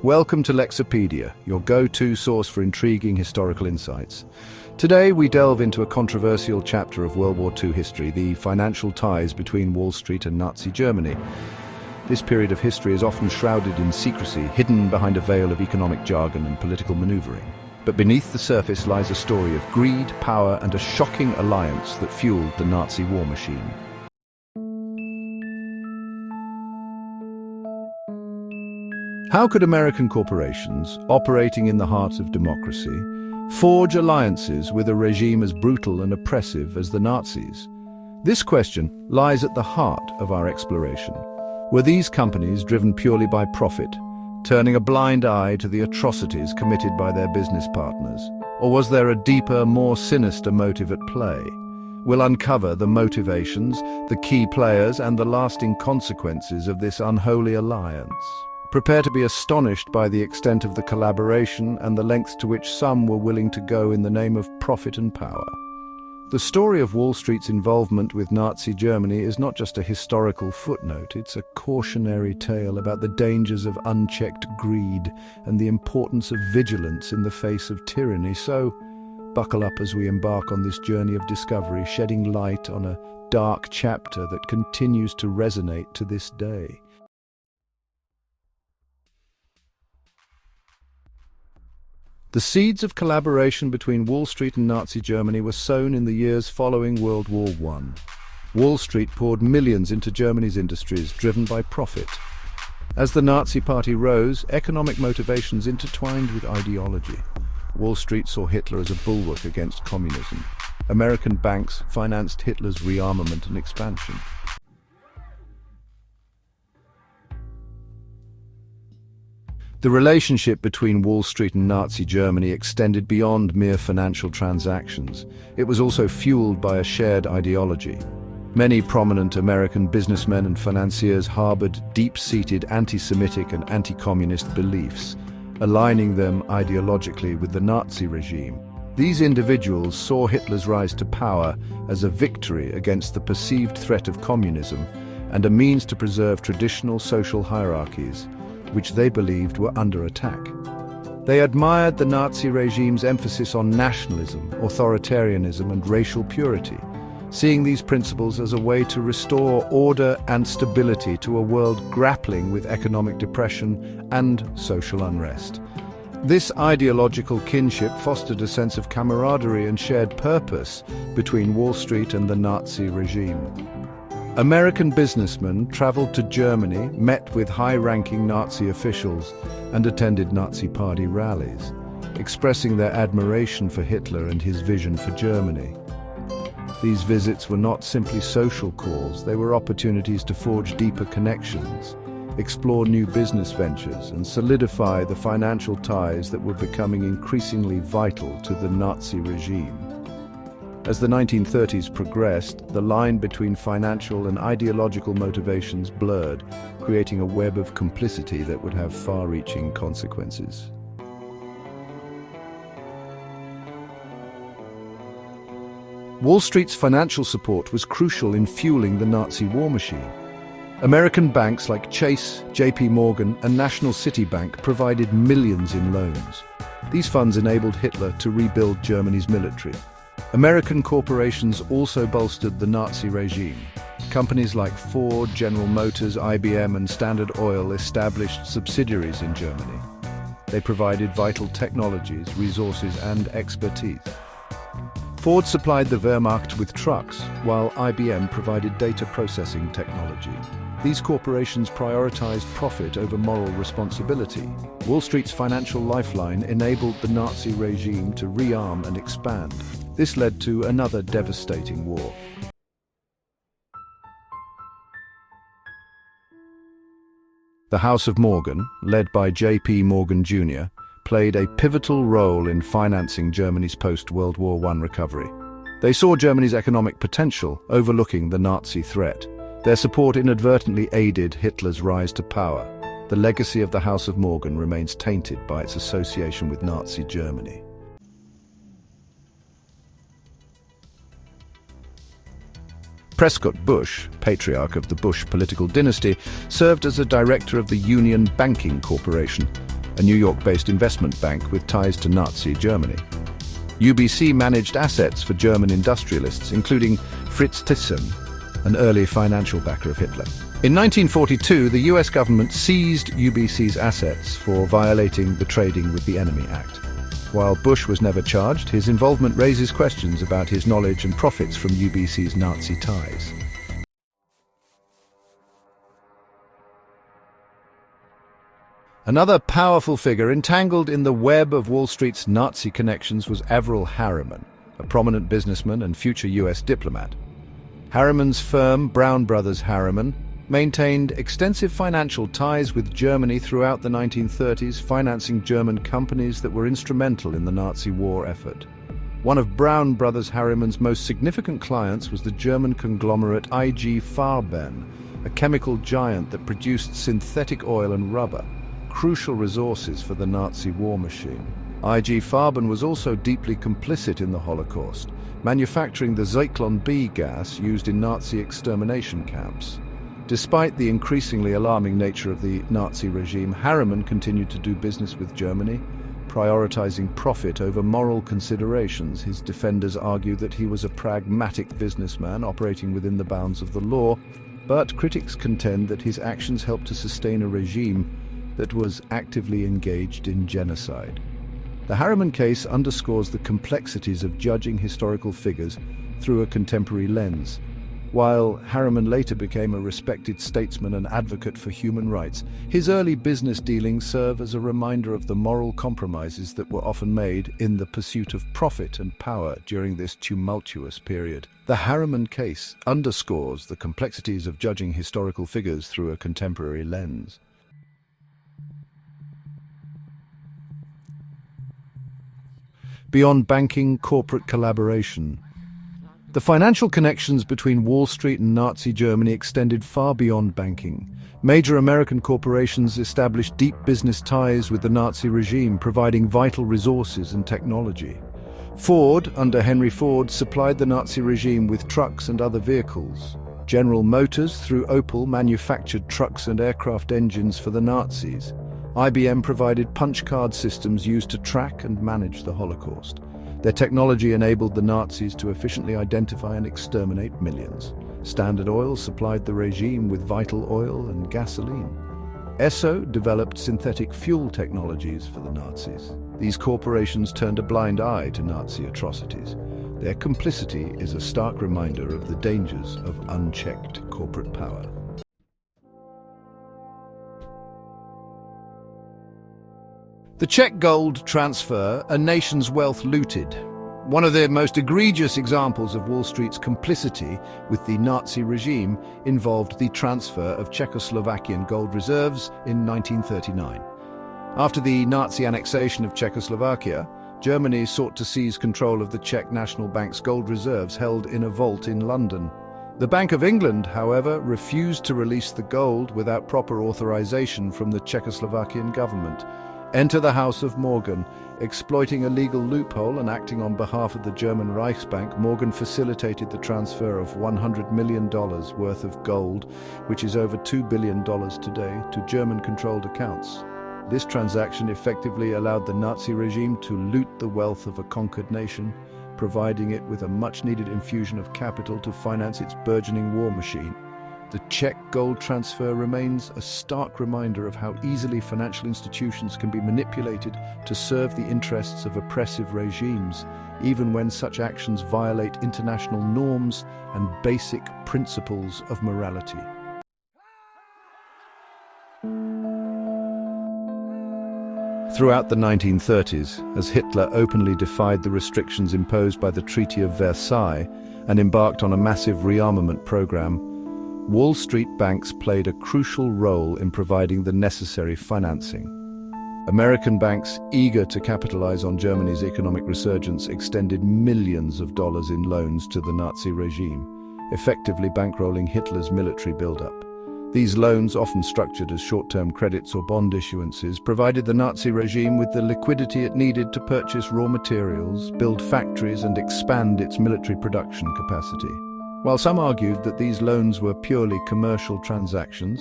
Welcome to Lexipedia, your go-to source for intriguing historical insights. Today we delve into a controversial chapter of World War II history, the financial ties between Wall Street and Nazi Germany. This period of history is often shrouded in secrecy, hidden behind a veil of economic jargon and political maneuvering. But beneath the surface lies a story of greed, power, and a shocking alliance that fueled the Nazi war machine. How could American corporations, operating in the heart of democracy, forge alliances with a regime as brutal and oppressive as the Nazis? This question lies at the heart of our exploration. Were these companies driven purely by profit, turning a blind eye to the atrocities committed by their business partners? Or was there a deeper, more sinister motive at play? We'll uncover the motivations, the key players, and the lasting consequences of this unholy alliance. Prepare to be astonished by the extent of the collaboration and the lengths to which some were willing to go in the name of profit and power. The story of Wall Street's involvement with Nazi Germany is not just a historical footnote, it's a cautionary tale about the dangers of unchecked greed and the importance of vigilance in the face of tyranny. So, buckle up as we embark on this journey of discovery, shedding light on a dark chapter that continues to resonate to this day. The seeds of collaboration between Wall Street and Nazi Germany were sown in the years following World War I. Wall Street poured millions into Germany's industries, driven by profit. As the Nazi Party rose, economic motivations intertwined with ideology. Wall Street saw Hitler as a bulwark against communism. American banks financed Hitler's rearmament and expansion. The relationship between Wall Street and Nazi Germany extended beyond mere financial transactions. It was also fueled by a shared ideology. Many prominent American businessmen and financiers harbored deep-seated anti-Semitic and anti-communist beliefs, aligning them ideologically with the Nazi regime. These individuals saw Hitler's rise to power as a victory against the perceived threat of communism and a means to preserve traditional social hierarchies, which they believed were under attack. They admired the Nazi regime's emphasis on nationalism, authoritarianism, and racial purity, seeing these principles as a way to restore order and stability to a world grappling with economic depression and social unrest. This ideological kinship fostered a sense of camaraderie and shared purpose between Wall Street and the Nazi regime. American businessmen traveled to Germany, met with high-ranking Nazi officials, and attended Nazi Party rallies, expressing their admiration for Hitler and his vision for Germany. These visits were not simply social calls, they were opportunities to forge deeper connections, explore new business ventures, and solidify the financial ties that were becoming increasingly vital to the Nazi regime. As the 1930s progressed, the line between financial and ideological motivations blurred, creating a web of complicity that would have far-reaching consequences. Wall Street's financial support was crucial in fueling the Nazi war machine. American banks like Chase, JP Morgan, and National City Bank provided millions in loans. These funds enabled Hitler to rebuild Germany's military. American corporations also bolstered the Nazi regime. Companies like Ford, General Motors, IBM, and Standard Oil established subsidiaries in Germany. They provided vital technologies, resources, and expertise. Ford supplied the Wehrmacht with trucks, while IBM provided data processing technology. These corporations prioritized profit over moral responsibility. Wall Street's financial lifeline enabled the Nazi regime to rearm and expand. This led to another devastating war. The House of Morgan, led by J.P. Morgan Jr., played a pivotal role in financing Germany's post-World War I recovery. They saw Germany's economic potential, overlooking the Nazi threat. Their support inadvertently aided Hitler's rise to power. The legacy of the House of Morgan remains tainted by its association with Nazi Germany. Prescott Bush, patriarch of the Bush political dynasty, served as a director of the Union Banking Corporation, a New York-based investment bank with ties to Nazi Germany. UBC managed assets for German industrialists, including Fritz Thyssen, an early financial backer of Hitler. In 1942, the US government seized UBC's assets for violating the Trading with the Enemy Act. While Bush was never charged, his involvement raises questions about his knowledge and profits from UBC's Nazi ties. Another powerful figure entangled in the web of Wall Street's Nazi connections was Averell Harriman, a prominent businessman and future US diplomat. Harriman's firm, Brown Brothers Harriman, maintained extensive financial ties with Germany throughout the 1930s, financing German companies that were instrumental in the Nazi war effort. One of Brown Brothers Harriman's most significant clients was the German conglomerate IG Farben, a chemical giant that produced synthetic oil and rubber, crucial resources for the Nazi war machine. IG Farben was also deeply complicit in the Holocaust, manufacturing the Zyklon B gas used in Nazi extermination camps. Despite the increasingly alarming nature of the Nazi regime, Harriman continued to do business with Germany, prioritizing profit over moral considerations. His defenders argue that he was a pragmatic businessman operating within the bounds of the law, but critics contend that his actions helped to sustain a regime that was actively engaged in genocide. The Harriman case underscores the complexities of judging historical figures through a contemporary lens. While Harriman later became a respected statesman and advocate for human rights, his early business dealings serve as a reminder of the moral compromises that were often made in the pursuit of profit and power during this tumultuous period. The Harriman case underscores the complexities of judging historical figures through a contemporary lens. Beyond banking, corporate collaboration. The financial connections between Wall Street and Nazi Germany extended far beyond banking. Major American corporations established deep business ties with the Nazi regime, providing vital resources and technology. Ford, under Henry Ford, supplied the Nazi regime with trucks and other vehicles. General Motors, through Opel, manufactured trucks and aircraft engines for the Nazis. IBM provided punch card systems used to track and manage the Holocaust. Their technology enabled the Nazis to efficiently identify and exterminate millions. Standard Oil supplied the regime with vital oil and gasoline. Esso developed synthetic fuel technologies for the Nazis. These corporations turned a blind eye to Nazi atrocities. Their complicity is a stark reminder of the dangers of unchecked corporate power. The Czech gold transfer, a nation's wealth looted. One of the most egregious examples of Wall Street's complicity with the Nazi regime involved the transfer of Czechoslovakian gold reserves in 1939. After the Nazi annexation of Czechoslovakia, Germany sought to seize control of the Czech National Bank's gold reserves held in a vault in London. The Bank of England, however, refused to release the gold without proper authorization from the Czechoslovakian government. Enter the House of Morgan. Exploiting a legal loophole and acting on behalf of the German Reichsbank, Morgan facilitated the transfer of $100 million worth of gold, which is over $2 billion today, to German-controlled accounts. This transaction effectively allowed the Nazi regime to loot the wealth of a conquered nation, providing it with a much-needed infusion of capital to finance its burgeoning war machine. The Czech gold transfer remains a stark reminder of how easily financial institutions can be manipulated to serve the interests of oppressive regimes, even when such actions violate international norms and basic principles of morality. Throughout the 1930s, as Hitler openly defied the restrictions imposed by the Treaty of Versailles and embarked on a massive rearmament program, Wall Street banks played a crucial role in providing the necessary financing. American banks, eager to capitalize on Germany's economic resurgence, extended millions of dollars in loans to the Nazi regime, effectively bankrolling Hitler's military buildup. These loans, often structured as short-term credits or bond issuances, provided the Nazi regime with the liquidity it needed to purchase raw materials, build factories, and expand its military production capacity. While some argued that these loans were purely commercial transactions,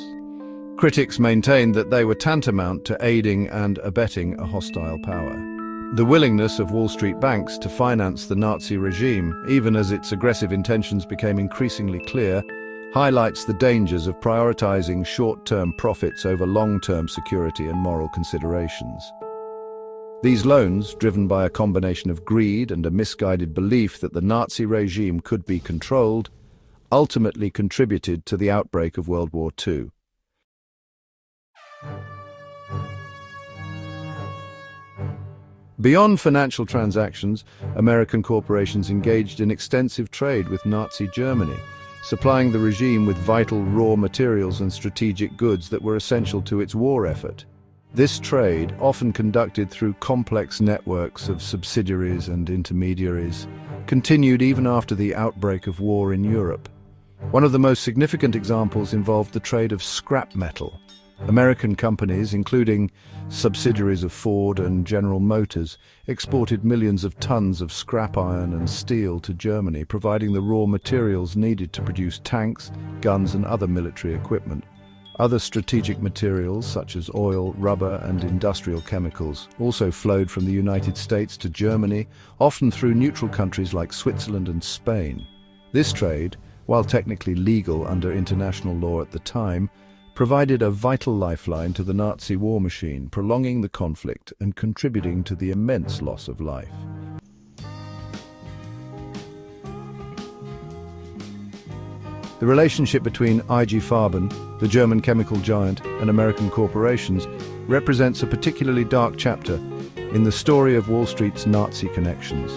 Critics maintained that they were tantamount to aiding and abetting a hostile power. The willingness of Wall Street banks to finance the Nazi regime, even as its aggressive intentions became increasingly clear, highlights the dangers of prioritizing short-term profits over long-term security and moral considerations. These loans, driven by a combination of greed and a misguided belief that the Nazi regime could be controlled, ultimately contributed to the outbreak of World War II. Beyond financial transactions, American corporations engaged in extensive trade with Nazi Germany, supplying the regime with vital raw materials and strategic goods that were essential to its war effort. This trade, often conducted through complex networks of subsidiaries and intermediaries, continued even after the outbreak of war in Europe. One of the most significant examples involved the trade of scrap metal. American companies, including subsidiaries of Ford and General Motors, exported millions of tons of scrap iron and steel to Germany, providing the raw materials needed to produce tanks, guns, and other military equipment. Other strategic materials, such as oil, rubber, and industrial chemicals, also flowed from the United States to Germany, often through neutral countries like Switzerland and Spain. This trade, while technically legal under international law at the time, provided a vital lifeline to the Nazi war machine, prolonging the conflict and contributing to the immense loss of life. The relationship between IG Farben, the German chemical giant, and American corporations represents a particularly dark chapter in the story of Wall Street's Nazi connections.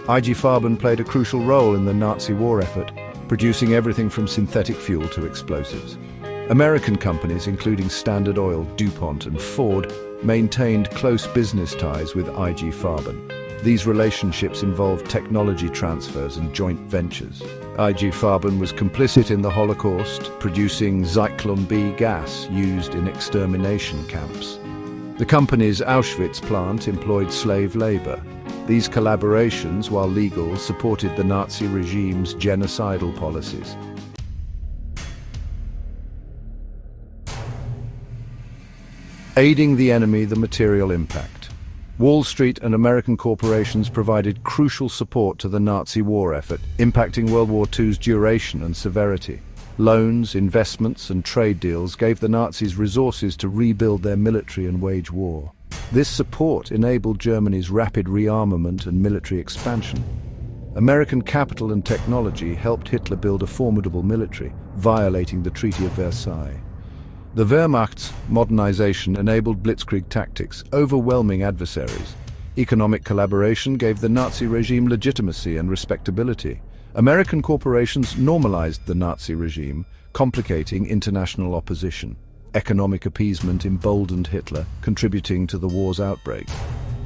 IG Farben played a crucial role in the Nazi war effort, producing everything from synthetic fuel to explosives. American companies, including Standard Oil, DuPont, and Ford, maintained close business ties with IG Farben. These relationships involved technology transfers and joint ventures. IG Farben was complicit in the Holocaust, producing Zyklon B gas used in extermination camps. The company's Auschwitz plant employed slave labor. These collaborations, while legal, supported the Nazi regime's genocidal policies. Aiding the enemy, the material impact. Wall Street and American corporations provided crucial support to the Nazi war effort, impacting World War II's duration and severity. Loans, investments, and trade deals gave the Nazis resources to rebuild their military and wage war. This support enabled Germany's rapid rearmament and military expansion. American capital and technology helped Hitler build a formidable military, violating the Treaty of Versailles. The Wehrmacht's modernization enabled blitzkrieg tactics, overwhelming adversaries. Economic collaboration gave the Nazi regime legitimacy and respectability. American corporations normalized the Nazi regime, complicating international opposition. Economic appeasement emboldened Hitler, contributing to the war's outbreak.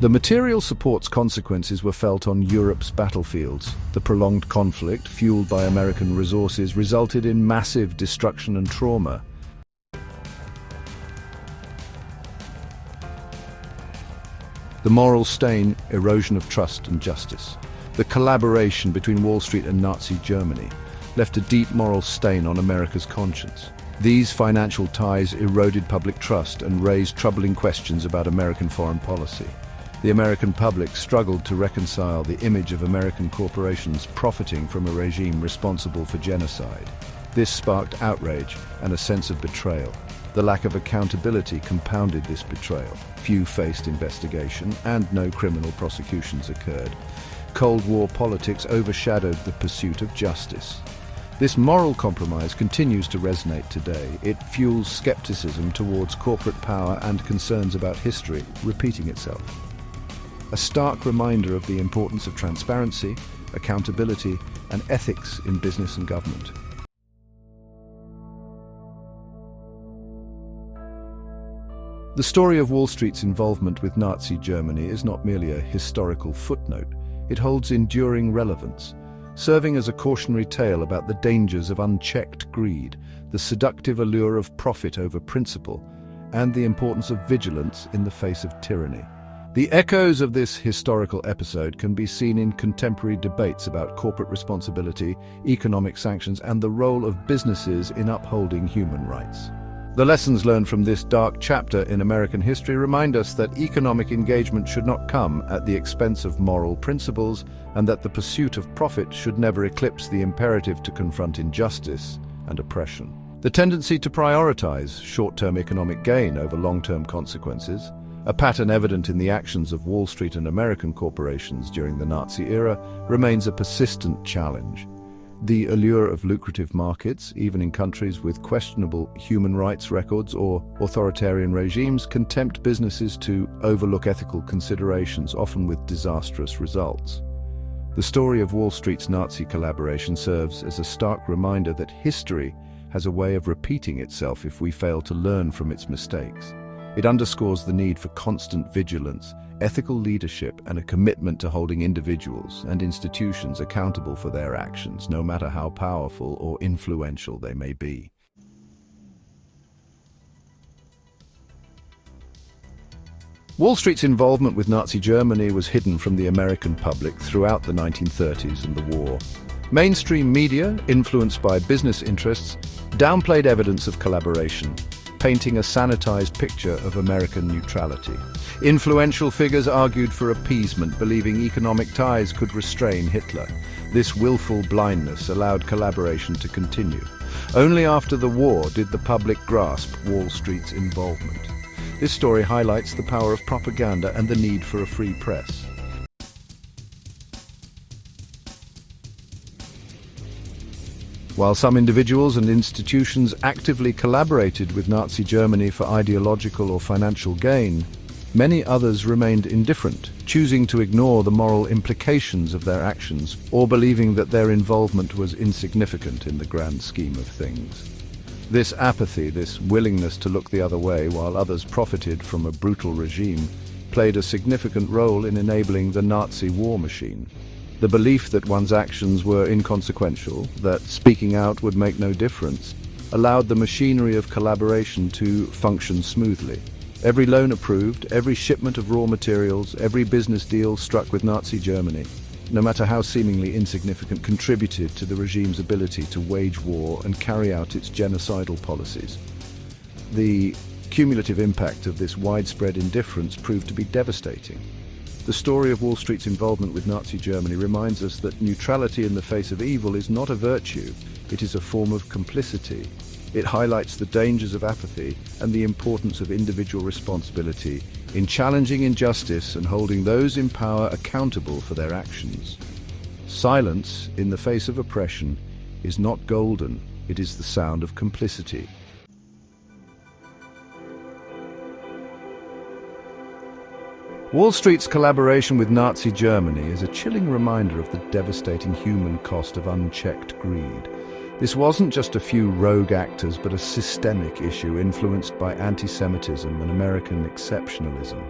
The material support's consequences were felt on Europe's battlefields. The prolonged conflict, fueled by American resources, resulted in massive destruction and trauma. The moral stain, erosion of trust and justice. The collaboration between Wall Street and Nazi Germany left a deep moral stain on America's conscience. These financial ties eroded public trust and raised troubling questions about American foreign policy. The American public struggled to reconcile the image of American corporations profiting from a regime responsible for genocide. This sparked outrage and a sense of betrayal. The lack of accountability compounded this betrayal. Few faced investigation, and no criminal prosecutions occurred. Cold War politics overshadowed the pursuit of justice. This moral compromise continues to resonate today. It fuels skepticism towards corporate power and concerns about history repeating itself. A stark reminder of the importance of transparency, accountability, and ethics in business and government. The story of Wall Street's involvement with Nazi Germany is not merely a historical footnote. It holds enduring relevance, serving as a cautionary tale about the dangers of unchecked greed, the seductive allure of profit over principle, and the importance of vigilance in the face of tyranny. The echoes of this historical episode can be seen in contemporary debates about corporate responsibility, economic sanctions, and the role of businesses in upholding human rights. The lessons learned from this dark chapter in American history remind us that economic engagement should not come at the expense of moral principles, and that the pursuit of profit should never eclipse the imperative to confront injustice and oppression. The tendency to prioritize short-term economic gain over long-term consequences, a pattern evident in the actions of Wall Street and American corporations during the Nazi era, remains a persistent challenge. The allure of lucrative markets, even in countries with questionable human rights records or authoritarian regimes, can tempt businesses to overlook ethical considerations, often with disastrous results. The story of Wall Street's Nazi collaboration serves as a stark reminder that history has a way of repeating itself if we fail to learn from its mistakes. It underscores the need for constant vigilance, ethical leadership, and a commitment to holding individuals and institutions accountable for their actions, no matter how powerful or influential they may be. Wall Street's involvement with Nazi Germany was hidden from the American public throughout the 1930s and the war. Mainstream media, influenced by business interests, downplayed evidence of collaboration, painting a sanitized picture of American neutrality. Influential figures argued for appeasement, believing economic ties could restrain Hitler. This willful blindness allowed collaboration to continue. Only after the war did the public grasp Wall Street's involvement. This story highlights the power of propaganda and the need for a free press. While some individuals and institutions actively collaborated with Nazi Germany for ideological or financial gain, many others remained indifferent, choosing to ignore the moral implications of their actions or believing that their involvement was insignificant in the grand scheme of things. This apathy, this willingness to look the other way while others profited from a brutal regime, played a significant role in enabling the Nazi war machine. The belief that one's actions were inconsequential, that speaking out would make no difference, allowed the machinery of collaboration to function smoothly. Every loan approved, every shipment of raw materials, every business deal struck with Nazi Germany, no matter how seemingly insignificant, contributed to the regime's ability to wage war and carry out its genocidal policies. The cumulative impact of this widespread indifference proved to be devastating. The story of Wall Street's involvement with Nazi Germany reminds us that neutrality in the face of evil is not a virtue, it is a form of complicity. It highlights the dangers of apathy and the importance of individual responsibility in challenging injustice and holding those in power accountable for their actions. Silence in the face of oppression is not golden, it is the sound of complicity. Wall Street's collaboration with Nazi Germany is a chilling reminder of the devastating human cost of unchecked greed. This wasn't just a few rogue actors, but a systemic issue influenced by anti-Semitism and American exceptionalism.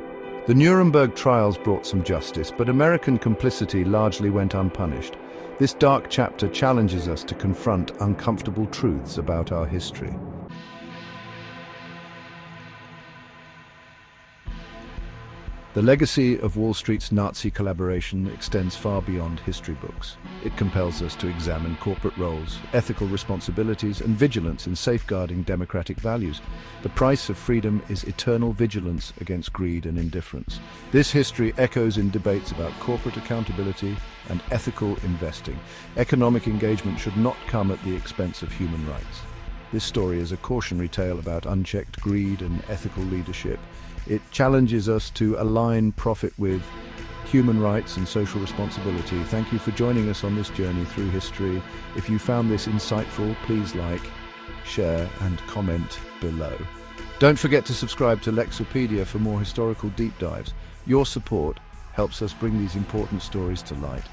The Nuremberg trials brought some justice, but American complicity largely went unpunished. This dark chapter challenges us to confront uncomfortable truths about our history. The legacy of Wall Street's Nazi collaboration extends far beyond history books. It compels us to examine corporate roles, ethical responsibilities, and vigilance in safeguarding democratic values. The price of freedom is eternal vigilance against greed and indifference. This history echoes in debates about corporate accountability and ethical investing. Economic engagement should not come at the expense of human rights. This story is a cautionary tale about unchecked greed and ethical leadership. It challenges us to align profit with human rights and social responsibility. Thank you for joining us on this journey through history. If you found this insightful, please like, share, and comment below. Don't forget to subscribe to Lexopedia for more historical deep dives. Your support helps us bring these important stories to light.